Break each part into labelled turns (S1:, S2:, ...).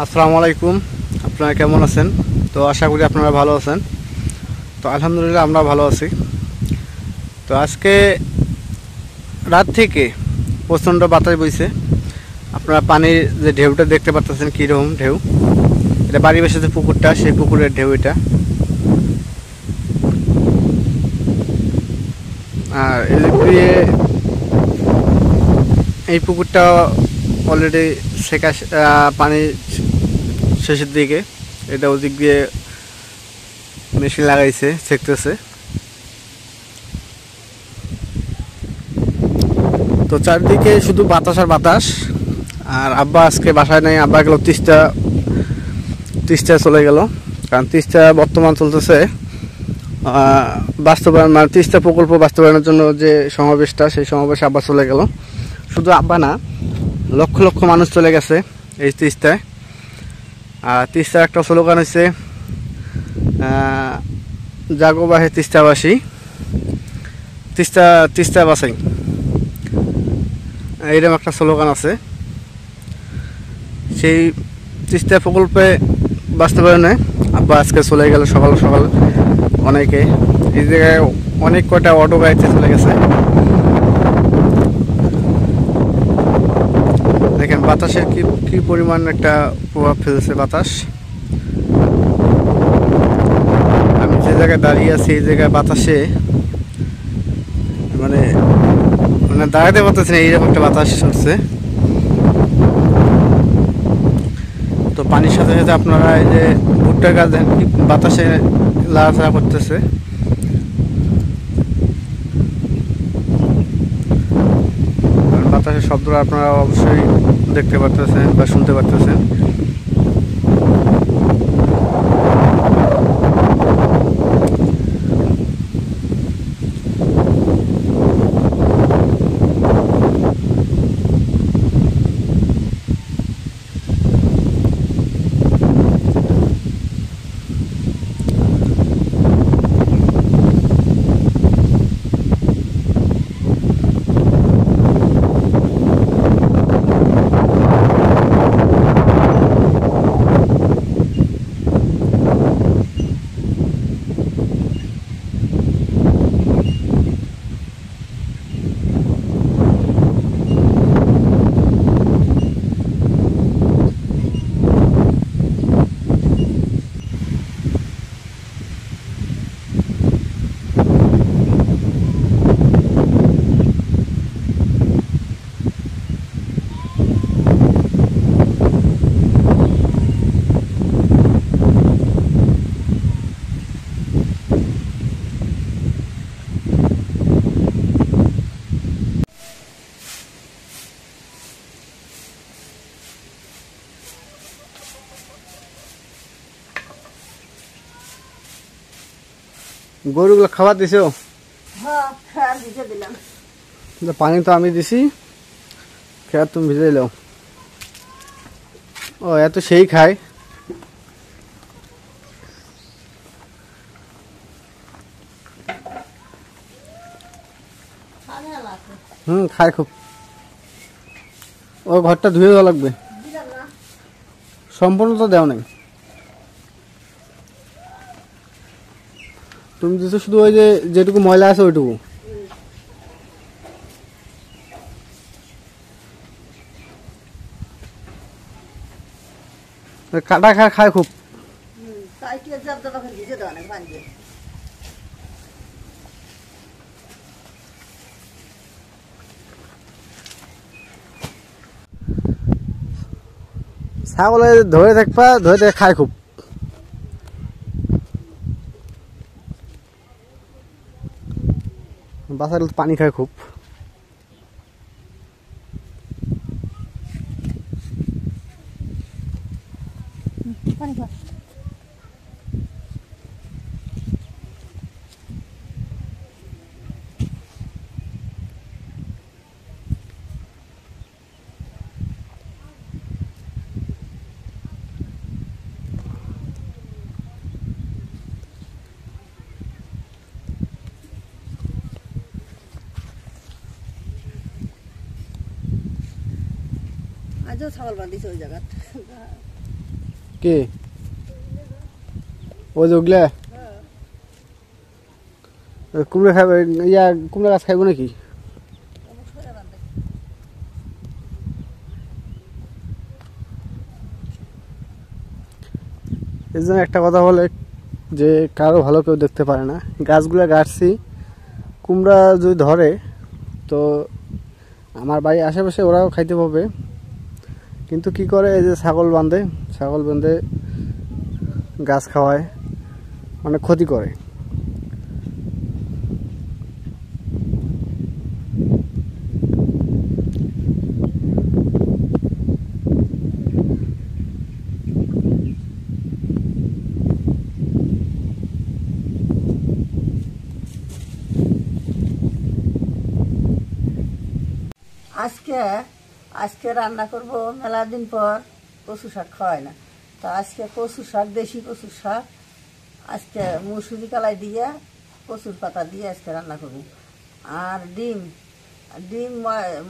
S1: আসসালামু আলাইকুম। আপনারা কেমন আছেন? তো আশা করি আপনারা ভালো আছেন। তো আলহামদুলিল্লাহ আমরা ভালো আছি। তো আজকে রাত থেকে প্রচণ্ড বাতাস বইছে। আপনারা পানির যে ঢেউটা দেখতে পাচ্ছেন কীরকম ঢেউ, এটা বাড়ির পাশে যে পুকুরটা, সেই পুকুরের ঢেউ এটা। আর এদিক দিয়ে এই পুকুরটা অলরেডি সেকা পানি শেষের দিকে, এটা ওদিক দিয়ে মেশিন লাগাইছে, সেকতেছে। তো চারদিকে শুধু বাতাস আর বাতাস। আর আব্বা আজকে বাসায় নেই, আব্বা গেল তিস্তা চলে গেল। কারণ তিস্তা বর্তমান চলতেছে বাস্তবায়ন, মানে তিস্তা প্রকল্প বাস্তবায়নের জন্য যে সমাবেশটা, সেই সমাবেশে আব্বা চলে গেল। শুধু আব্বা না, লক্ষ লক্ষ মানুষ চলে গেছে এই তিস্তায়। আর তিস্তার একটা স্লোগান হচ্ছে জাগোবাহে তিস্তাবাসী, তিস্তা বাসাই, এইরকম একটা স্লোগান আছে। সেই তিস্তা প্রকল্পে বাস্তবায়নে আব্বা আজকে চলে গেল সকাল সকাল। অনেকে এই জায়গায় অনেক কয়টা অটো গাড়িতে চলে গেছে। দেখেন বাতাসের কি পরিমাণ একটা প্রভাব ফেলছে বাতাস। আমি যে জায়গায় দাঁড়িয়ে আছি এই জায়গায় বাতাসে মানে দাঁড়াতে পারতেছি না, এইরকম একটা বাতাস হচ্ছে। তো পানির সাথে সাথে আপনারা এই যে ভুট্টার গাছ দেখেন কি বাতাসে লাড়াচাড়া করতেছে। বাতাসের শব্দটা আপনারা অবশ্যই দেখতে পারতেছেন বা শুনতে পারতেছেন। গরুগুলো খাবার দিছো? পানি তো আমি দিছি, খেয়ার তুমি ভিজে দিল। ও এত সেই খায়। খায় খুব। ও ঘরটা ধুয়ে দেওয়া লাগবে, সম্পূর্ণ তো দেওয়া নাই। তুমি দিছো শুধু ওই যে যেটুকু ময়লা আছে ওইটুকু। কাটা খায় খুব। ছাগলে ধরে থাকবা, ধরে খায় খুব। বাচ্চারা পানি খায় খুব।
S2: আজও ছাগল বান্ধিছে ওই জায়গাত।
S1: কে ওই যে ওগুলা কুমড়া খাবে, ইয়া কুমড়া গাছ খাইব নাকি? এর জন্য একটা কথা বলে যে কারো ভালো কেউ দেখতে পারে না। গাছগুলা গাছছি, কুমড়া যদি ধরে তো আমার বাড়ির আশেপাশে ওরাও খাইতে পাবে, কিন্তু কি করে এই যে ছাগল বাঁধে গাছ খাওয়ায়, অনেক ক্ষতি করে।
S2: আজকে আজকে রান্না করব, মেলা দিন পর কচু শাক খাওয়াই না, তো আজকে কচু শাক, দেশি কচু শাক আজকে মুসুরি কালাই দিয়ে কচুর পাতা দিয়ে আজকে রান্না করব। আর ডিম ডিম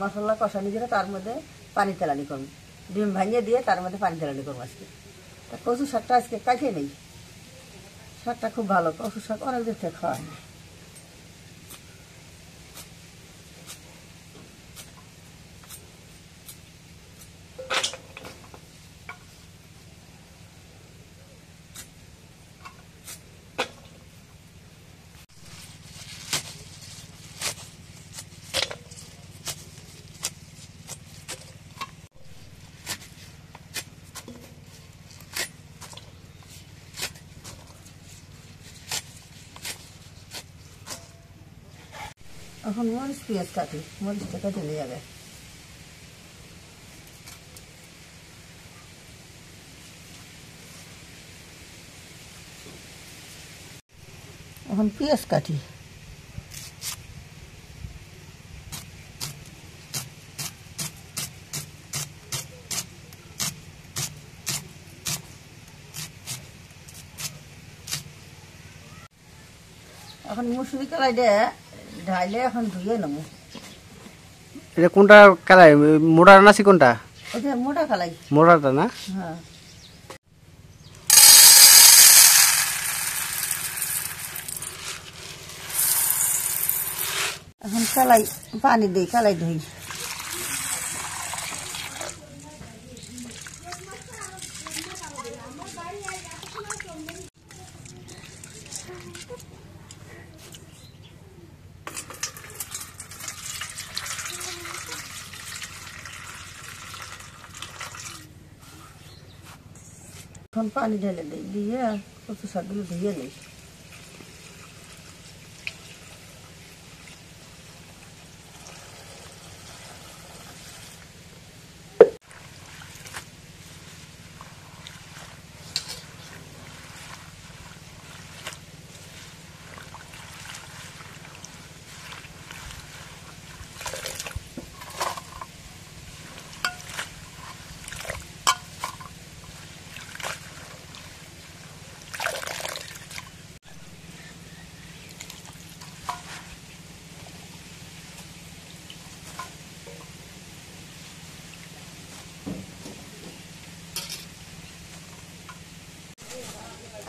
S2: মশলা কষানি করে তার মধ্যে পানি তেলানি করব, ডিম ভাঙিয়ে দিয়ে তার মধ্যে পানি তেলানি করবো আজকে। তা কচু শাকটা আজকে কাটিয়ে নেই, শাকটা খুব ভালো, কচু শাক অনেক দিন থেকে খাওয়াই না। এখন মরিচ পেঁয়াজ কাটি, মরিচটা কেটে নিয়ে যাবে। এখন পেঁয়াজ কাটি, এখন মুসুরি কালাই দিয়ে ঢাইলে এখন ধুয়ে নেবো।
S1: এটা কোনটা কালাই, মোটা না চিকনটা?
S2: ওটা মোটা কালাই,
S1: মোটাটা না?
S2: হ্যাঁ। এখন কালাই পানি দিই, কালাই ধুই। এখন পানি ঢেলে দিই, দিয়ে কচু শাকগুলো ধুয়ে নিই।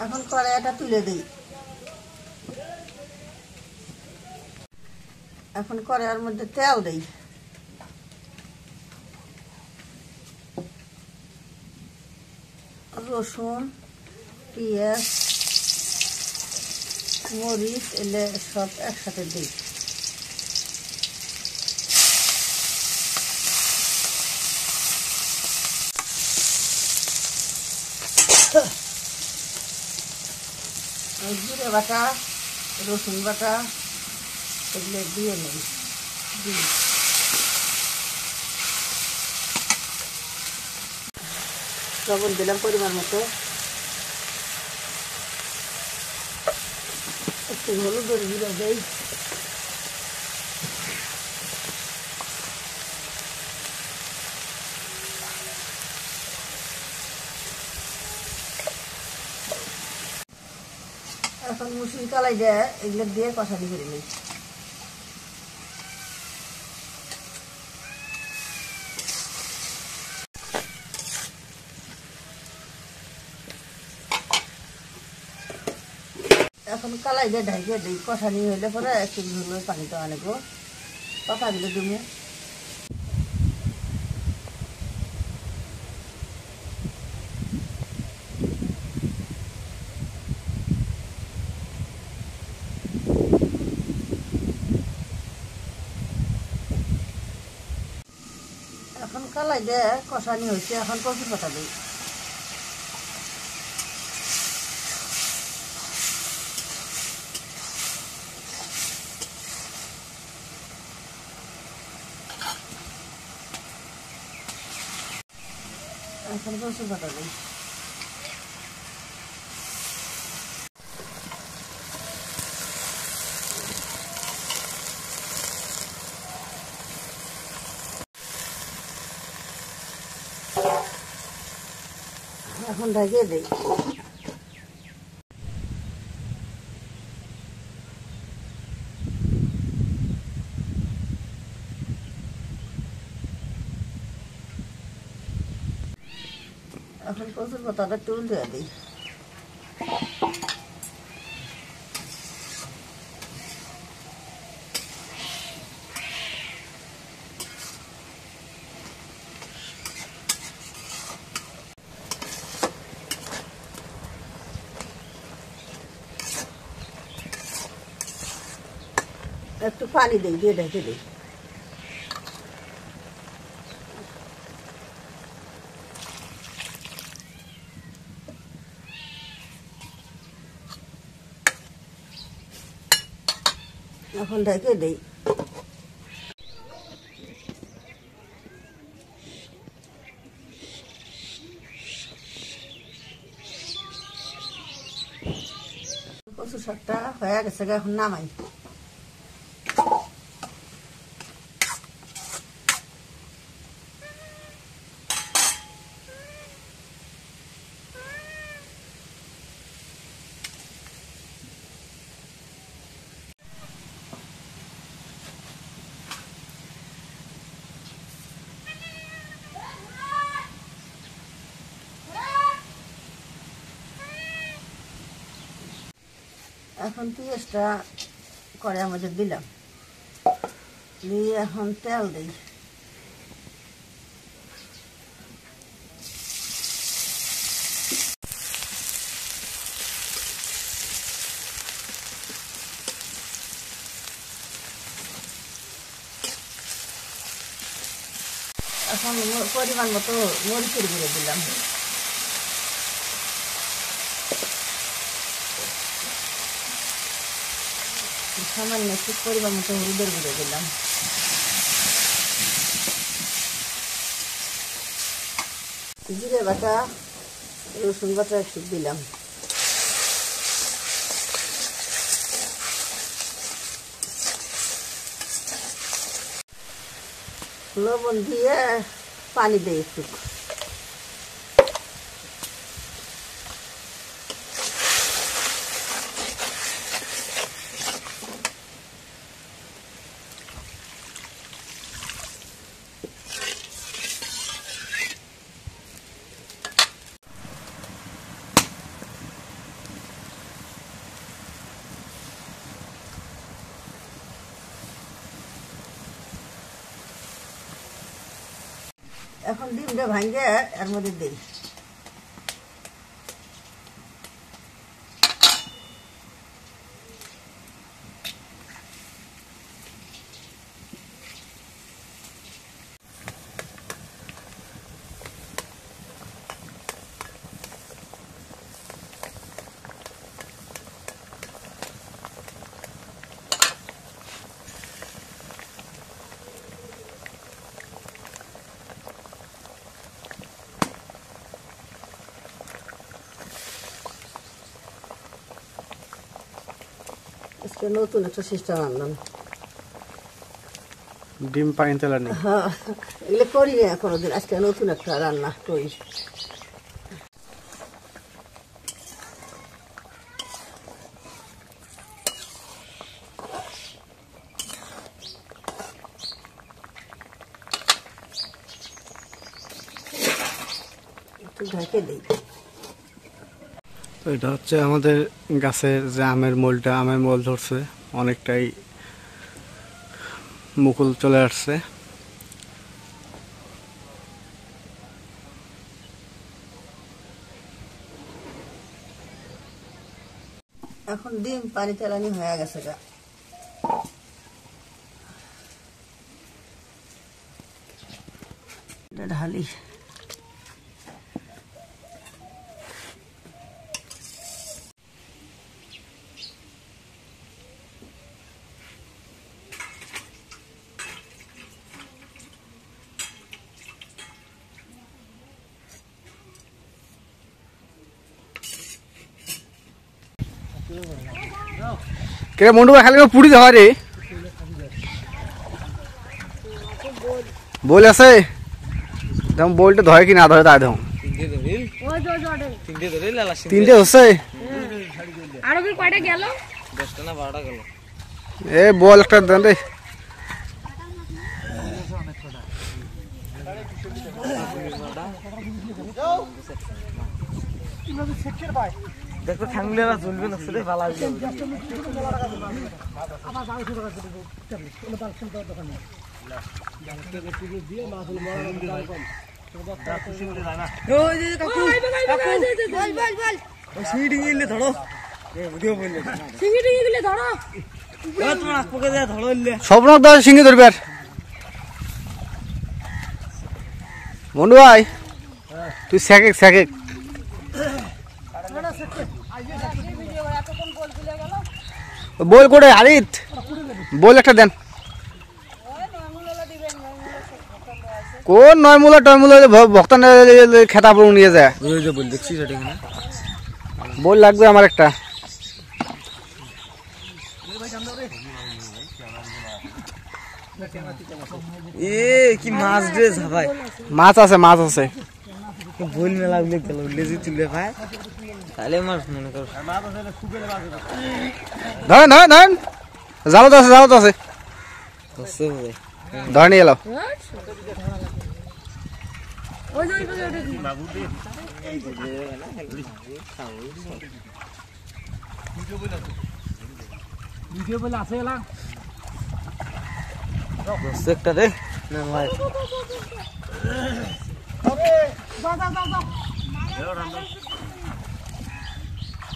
S2: এখন কড়াইটা তুলে দিই, এখন কড়াইয়ের মধ্যে তেল দিই, রসুন, পেঁয়াজ, মরিচ এলে সব একসাথে দিই। জিরে বাটা, রসুন বাটা এগুলো দিয়ে নেই, লবণ দিলাম পরিমাণ মতো, একটু হলুদের গুঁড়ো দেই, এখন মুসুরি কালাই দেয় এগুলো দিয়ে কষানি করে নিই। এখন কালাই দিয়ে ঢাইকে দিই, কষানি হইলে পরে একটু ঝুলো পানিটা অনেক কথা দিলে তুমি। এখন কালাই দিয়ে কষানি হয়েছে, এখন কচুর পাতা দিই। এখন কচুর পাতা দিই। এখন ঢাকিয়ে দিই। এখন কচুর পাতাটা একটু উল্টে দিই। একটু পানি দিই, দিয়ে ঢেকে দিই। এখন ঢেকে দিই। কচু শাকটা হয়ে গেছে, এখন নামাই। এখন পেঁয়াজটা কড়াইয়ের মধ্যে দিলাম, দিয়ে এখন তেল দিই। এখন পরিমাণ মতো মরিচের গুঁড়ো দিলাম। সামান্য একটু পরিমাণ মতো হলুদের গুঁড়ো দিলাম। জিরে বাটা, রসুন বাটা একটু দিলাম। লবণ দিয়ে পানি দিই একটু। এখন ডিমটা ভাঙে এর মধ্যে দিই। আজকে নতুন একটা সিস্টেম আনলাম,
S1: ডিম পানি তেলা নেই।
S2: হ্যাঁ, এগুলো করি না কোনোদিন, আজকে নতুন একটা রান্না করি। একটু ঢেকে দিই।
S1: তো এটা হচ্ছে আমাদের গাছের যে আমের মোল ধরছে, অনেকটাই মুকুল চলে আসছে।
S2: এখন ডিম পানি তেলানি হয়ে গেছে গা। এটা ঢালি।
S1: কে মন্ডু ভাই খালি পুরি দেওয়া রে বল আছে দেখুন বলটা ধরে কি না ধরে তাই দেখুন তিনটে হচ্ছে এ বল একটা দেন রে
S3: দেখো থাকলে চলবে না সেটাই ভালো লাগবে
S1: স্বপ্ন সিঙ্গি ধরবে আর মন্ডু ভাই তুই স্যাকে বল করে আরিত বল একটা দেন কোন নয়মূলা টয়মূলা ভক্তান খেতা পড়ে নিয়ে যায় বল লাগবে আমার একটা
S3: কি মাছ রে ভাই
S1: মাছ আছে
S3: বল মেলা উল্লেখ গেল লেজি তুলে ভাই তাহলে মাছ মনে কর
S1: ধরেন জালত আছে ধরে নিয়ে এলো
S3: ভিডিও বলে আছে এলা একটা দে না ভাই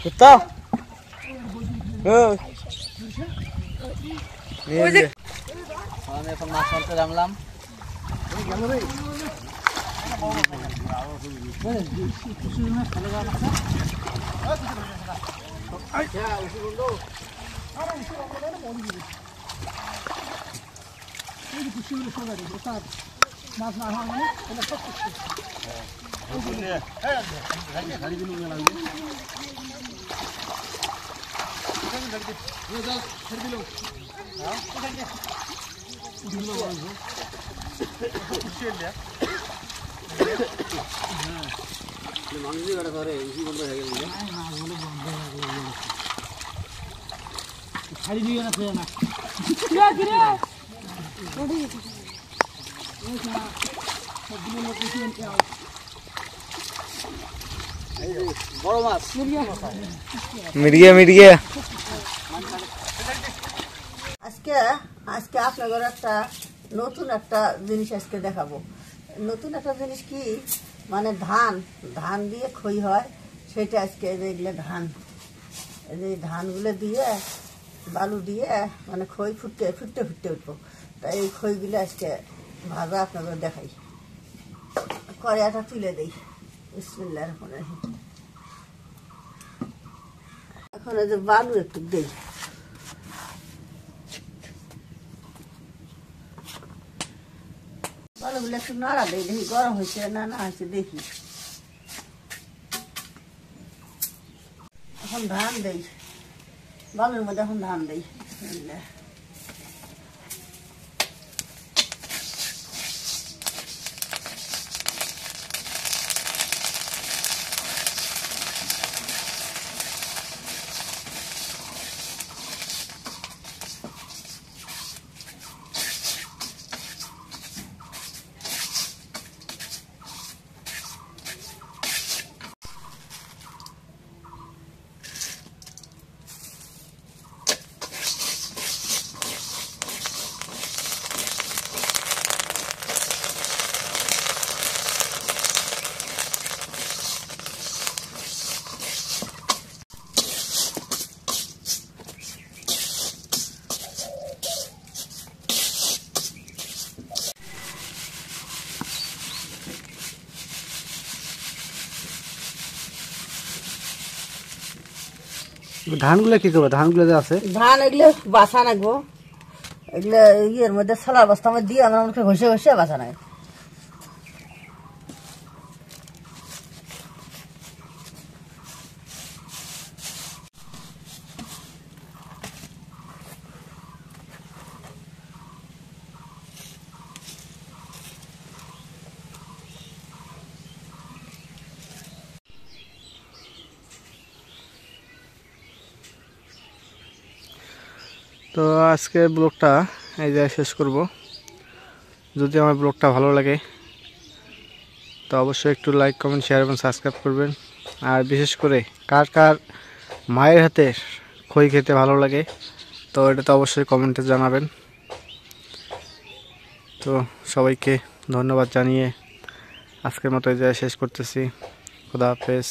S3: কুত্তা আমি এখন মাছ মারতে নামলাম
S1: মিডিয়া
S2: আজকে আপনাদের একটা নতুন একটা জিনিস আজকে দেখাবো। নতুন একটা জিনিস কি মানে ধান দিয়ে খই হয় সেটা আজকে এগুলো এই ধানগুলো দিয়ে বালু দিয়ে মানে খই ফুটতে উঠবো। তাই এই খইগুলো আজকে ভাজা আপনাদের দেখাই। কড়াইটা তুলে দেই বিসমিল্লাহির রহমানির রহিম। এখন এই যে বালু একটু দেই বালুগুলো একটু নাড়া দেই দেখি গরম হয়েছে না হয়েছে দেখি। এখন ধান দেই বালুর মধ্যে এখন ধান দেই বিসমিল্লাহ।
S1: ধানগুলো কি করবে? ধানগুলো যে আছে
S2: ধান এগুলো বাসা নাকবো, এগুলো ইয়ের মধ্যে সালা বস্তা মধ্যে দিয়ে আমরা অনেকটা ঘষে ঘষে বাসা নাই।
S1: তো আজকের ব্লগটা এই জায়গায় শেষ করব। যদি আমার ব্লগটা ভালো লাগে তো অবশ্যই একটু লাইক, কমেন্ট, শেয়ার এবং সাবস্ক্রাইব করবেন। আর বিশেষ করে কার কার মায়ের হাতে খই খেতে ভালো লাগে তো এটা তো অবশ্যই কমেন্টে জানাবেন। তো সবাইকে ধন্যবাদ জানিয়ে আজকের মতো এই জায়গায় শেষ করতেছি। খোদা হাফেজ।